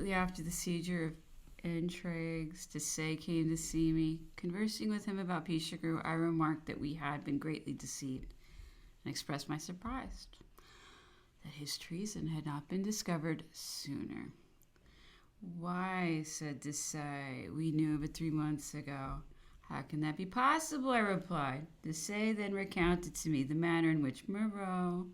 shortly after the seizure of Intrigues, Desaix came to see me. Conversing with him about Pichegru, I remarked that we had been greatly deceived and expressed my surprise that his treason had not been discovered sooner. Why, said Desaix, we knew of it 3 months ago. How can that be possible? I replied. Desaix then recounted to me the manner in which Moreau,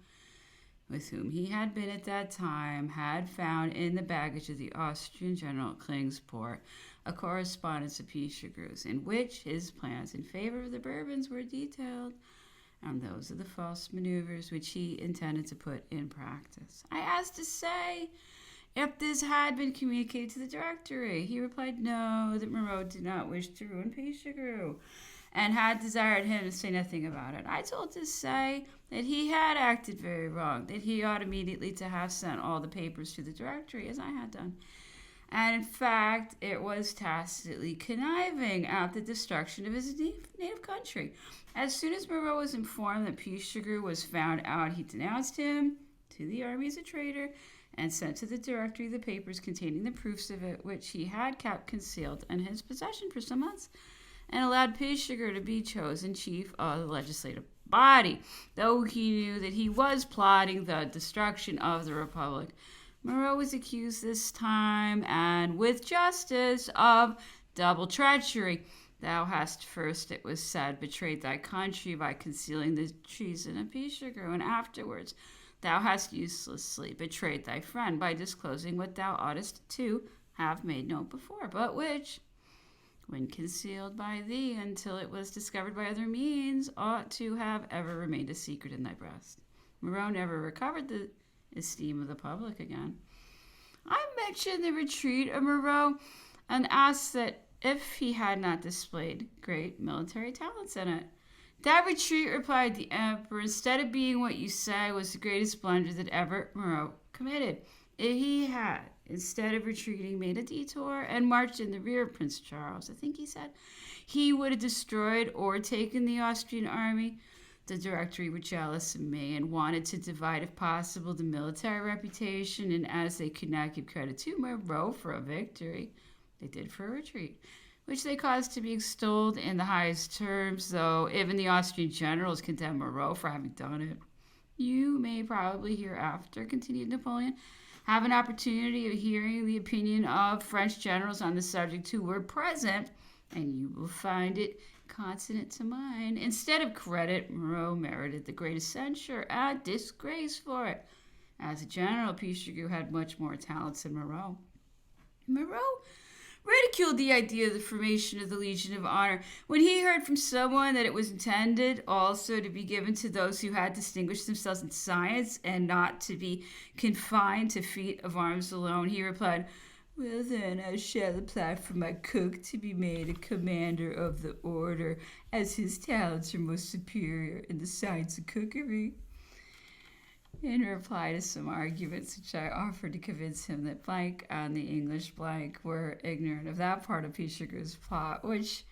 with whom he had been at that time, had found in the baggage of the Austrian general at Klingsport a correspondence of Pichegru's, in which his plans in favor of the Bourbons were detailed, and those of the false maneuvers which he intended to put in practice. I asked Desaix if this had been communicated to the Directory. He replied no, that Moreau did not wish to ruin Pichegru, and had desired him to say nothing about it. I told Desaix that he had acted very wrong, that he ought immediately to have sent all the papers to the Directory, as I had done. And in fact, it was tacitly conniving at the destruction of his native country. As soon as Moreau was informed that Pichegru was found out, he denounced him to the army as a traitor, and sent to the Directory the papers containing the proofs of it, which he had kept concealed in his possession for some months, and allowed Pichegru to be chosen chief of the legislative body, though he knew that he was plotting the destruction of the Republic. Moreau was accused this time, and with justice, of double treachery. Thou hast first, it was said, betrayed thy country by concealing the treason of Pichegru, and afterwards thou hast uselessly betrayed thy friend by disclosing what thou oughtest to have made known before, but which, when concealed by thee until it was discovered by other means, ought to have ever remained a secret in thy breast. Moreau never recovered the esteem of the public again. I mentioned the retreat of Moreau and asked that if he had not displayed great military talents in it. That retreat, replied the Emperor, instead of being what you say, was the greatest blunder that ever Moreau committed. If he had, instead of retreating, made a detour and marched in the rear of Prince Charles, I think he said, he would have destroyed or taken the Austrian army. The Directory were jealous of me and wanted to divide, if possible, the military reputation, and as they could not give credit to Moreau for a victory, they did for a retreat, which they caused to be extolled in the highest terms, though even the Austrian generals condemned Moreau for having done it. You may probably hereafter, continued Napoleon, have an opportunity of hearing the opinion of French generals on the subject who were present, and you will find it consonant to mine. Instead of credit, Moreau merited the greatest censure and disgrace for it. As a general, Pichegru had much more talents than Moreau. Moreau ridiculed the idea of the formation of the Legion of Honor when he heard from someone that it was intended also to be given to those who had distinguished themselves in science and not to be confined to feat of arms alone. He replied, well, then, I shall apply for my cook to be made a commander of the order, as his talents are most superior in the science of cookery. In reply to some arguments which I offered to convince him that blank and the English blank were ignorant of that part of Pichegru's plot, which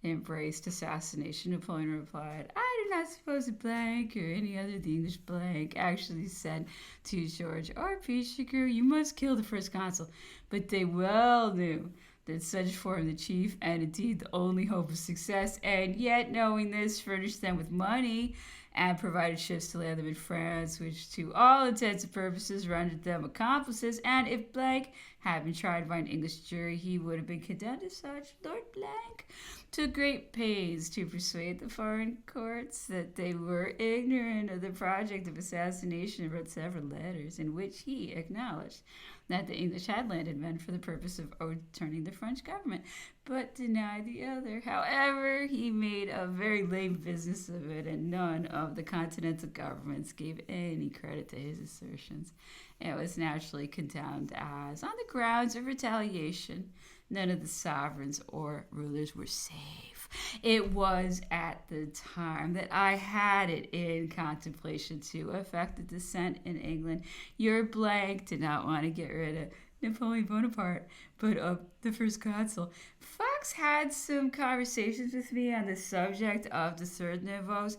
embraced assassination, Napoleon replied, I do not suppose a blank or any other the English blank actually said to George or Pichegru, you must kill the first consul. But they well knew that such formed the chief and indeed the only hope of success, and yet knowing this furnished them with money and provided ships to land them in France, which to all intents and purposes rendered them accomplices, and if Blank had been tried by an English jury, he would have been condemned as such. Lord Blank took great pains to persuade the foreign courts that they were ignorant of the project of assassination, and wrote several letters in which he acknowledged that the English had landed men for the purpose of overturning the French government, but denied the other. However, he made a very lame business of it, and none of the continental governments gave any credit to his assertions. It was naturally condemned as, on the grounds of retaliation, none of the sovereigns or rulers were safe. It was at the time that I had it in contemplation to effect a descent in England. Your Blank did not want to get rid of Napoleon Bonaparte, but of the first consul. Fox had some conversations with me on the subject of the third nouveaux.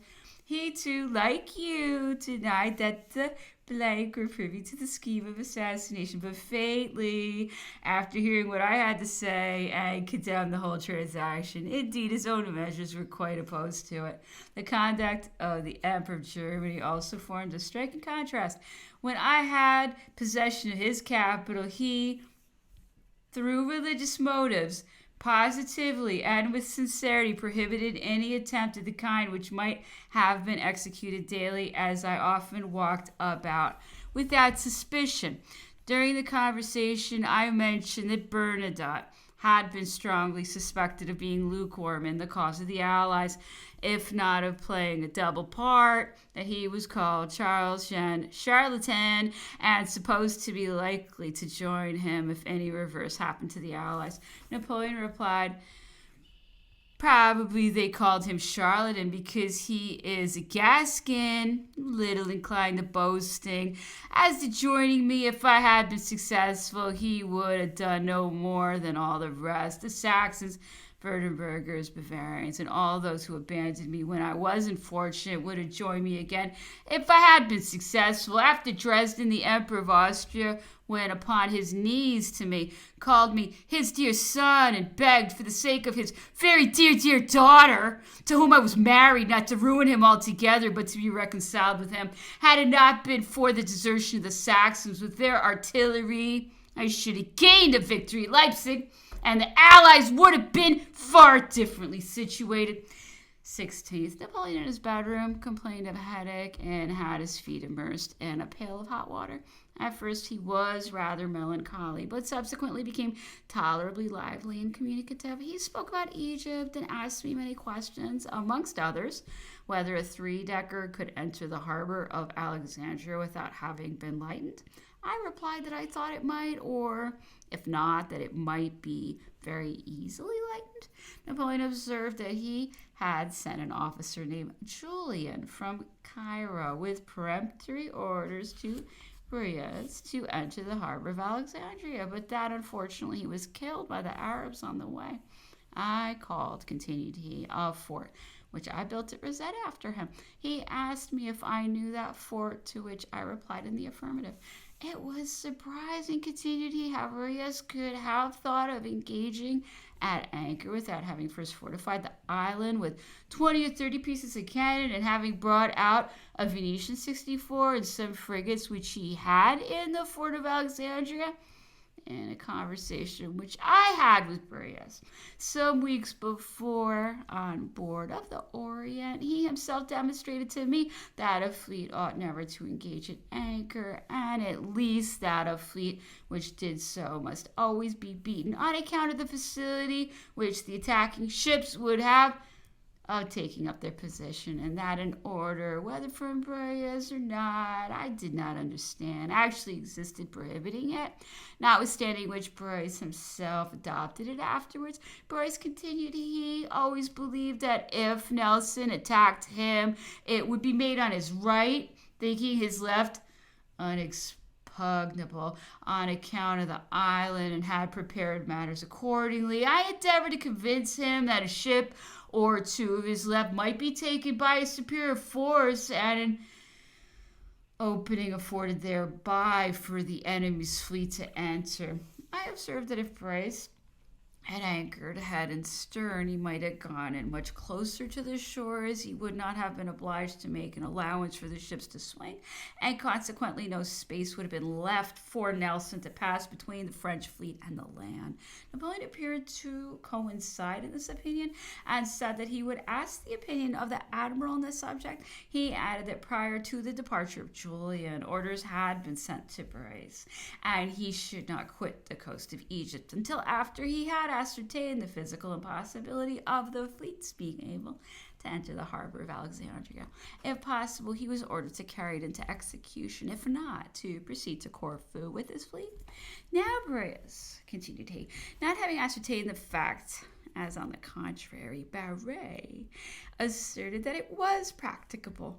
He too, like you, denied that the blank were privy to the scheme of assassination, but faintly, after hearing what I had to say, and condemned the whole transaction. Indeed, his own measures were quite opposed to it. The conduct of the Emperor of Germany also formed a striking contrast. When I had possession of his capital, he, through religious motives, positively and with sincerity prohibited any attempt of the kind which might have been executed daily as I often walked about without suspicion. During the conversation, I mentioned that Bernadotte had been strongly suspected of being lukewarm in the cause of the Allies, if not of playing a double part, that he was called Charles Jean Charlatan and supposed to be likely to join him if any reverse happened to the Allies. Napoleon replied, probably they called him charlatan because he is a Gascon, little inclined to boasting. As to joining me, if I had been successful, he would have done no more than all the rest. The Saxons, Württembergers, Bavarians, and all those who abandoned me when I wasn't fortunate would have joined me again if I had been successful. After Dresden, the Emperor of Austria went upon his knees to me, called me his dear son, and begged for the sake of his very dear daughter, to whom I was married, not to ruin him altogether, but to be reconciled with him. Had it not been for the desertion of the Saxons with their artillery, I should have gained a victory at Leipzig, and the Allies would have been far differently situated. 16th, Napoleon in his bedroom complained of a headache and had his feet immersed in a pail of hot water. At first he was rather melancholy, but subsequently became tolerably lively and communicative. He spoke about Egypt and asked me many questions, amongst others, whether a three-decker could enter the harbor of Alexandria without having been lightened. I replied that I thought it might, or if not, that it might be very easily lightened. Napoleon observed that he had sent an officer named Julian from Cairo with peremptory orders to Brias to enter the harbor of Alexandria, but that unfortunately he was killed by the Arabs on the way. I called, continued he, a fort which I built at Rosette after him. He asked me if I knew that fort, to which I replied in the affirmative. It was surprising, continued he, how Brias could have thought of engaging at anchor without having first fortified the island with 20 or 30 pieces of cannon, and having brought out a Venetian 64 and some frigates which he had in the fort of Alexandria. In a conversation which I had with Brias some weeks before on board of the Orient, he himself demonstrated to me that a fleet ought never to engage at anchor, and at least that a fleet which did so must always be beaten on account of the facility which the attacking ships would have of taking up their position, and that an order, whether from Brias or not, I did not understand, actually existed prohibiting it, notwithstanding which Brias himself adopted it afterwards. Brias, continued he, always believed that if Nelson attacked him, it would be made on his right, thinking his left unexpugnable on account of the island, and had prepared matters accordingly. I endeavored to convince him that a ship or two of his left might be taken by a superior force, and an opening afforded thereby for the enemy's fleet to enter. I observed that if Brias had anchored head and stern, he might have gone in much closer to the shore, as he would not have been obliged to make an allowance for the ships to swing, and consequently no space would have been left for Nelson to pass between the French fleet and the land. Napoleon appeared to coincide in this opinion, and said that he would ask the opinion of the admiral on this subject. He added that prior to the departure of Julian, orders had been sent to Brias, and he should not quit the coast of Egypt until after he had ascertained the physical impossibility of the fleet's being able to enter the harbor of Alexandria. If possible, he was ordered to carry it into execution; if not, to proceed to Corfu with his fleet. Now Brias, continued he, not having ascertained the fact, as on the contrary Barre asserted that it was practicable,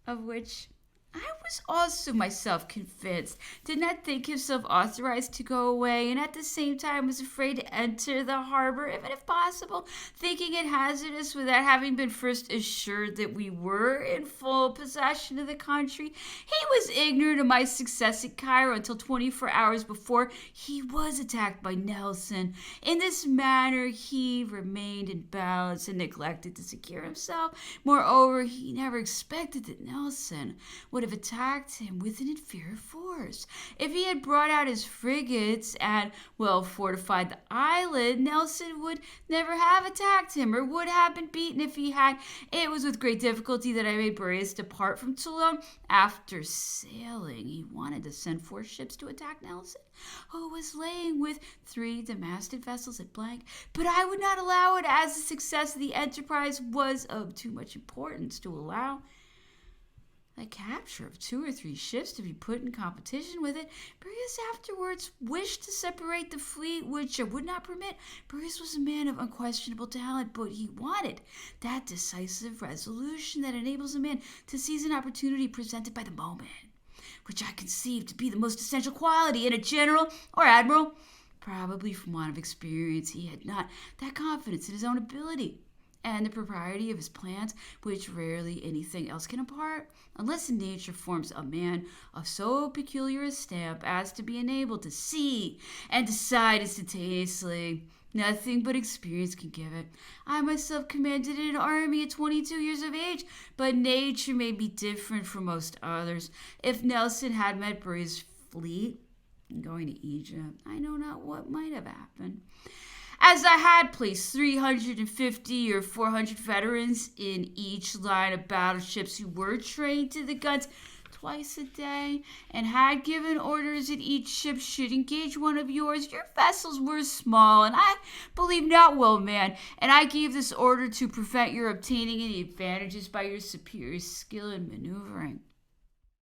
of which I was also myself convinced, did not think himself authorized to go away, and at the same time was afraid to enter the harbor, even if possible, thinking it hazardous without having been first assured that we were in full possession of the country. He was ignorant of my success at Cairo until 24 hours before he was attacked by Nelson. In this manner, he remained in balance and neglected to secure himself. Moreover, he never expected that Nelson would have attacked him with an inferior force. If he had brought out his frigates and well fortified the island, Nelson would never have attacked him, or would have been beaten if he had. It was with great difficulty that I made Boreas depart from Toulon. After sailing, he wanted to send 4 ships to attack Nelson, who was laying with 3 demasted vessels at Blank, but I would not allow it, as the success of the enterprise was of too much importance to allow the capture of 2 or 3 ships to be put in competition with it. Boreas afterwards wished to separate the fleet, which I would not permit. Boreas was a man of unquestionable talent, but he wanted that decisive resolution that enables a man to seize an opportunity presented by the moment, which I conceived to be the most essential quality in a general or admiral. Probably from want of experience, he had not that confidence in his own ability and the propriety of his plans, which rarely anything else can impart, unless nature forms a man of so peculiar a stamp as to be enabled to see and decide instantaneously. Nothing but experience can give it. I myself commanded an army at 22 years of age, but nature may be different from most others. If Nelson had met Boreas' fleet going to Egypt, I know not what might have happened. As I had placed 350 or 400 veterans in each line of battleships who were trained to the guns twice a day, and had given orders that each ship should engage one of yours, your vessels were small, and I believe not well manned, and I gave this order to prevent your obtaining any advantages by your superior skill in maneuvering.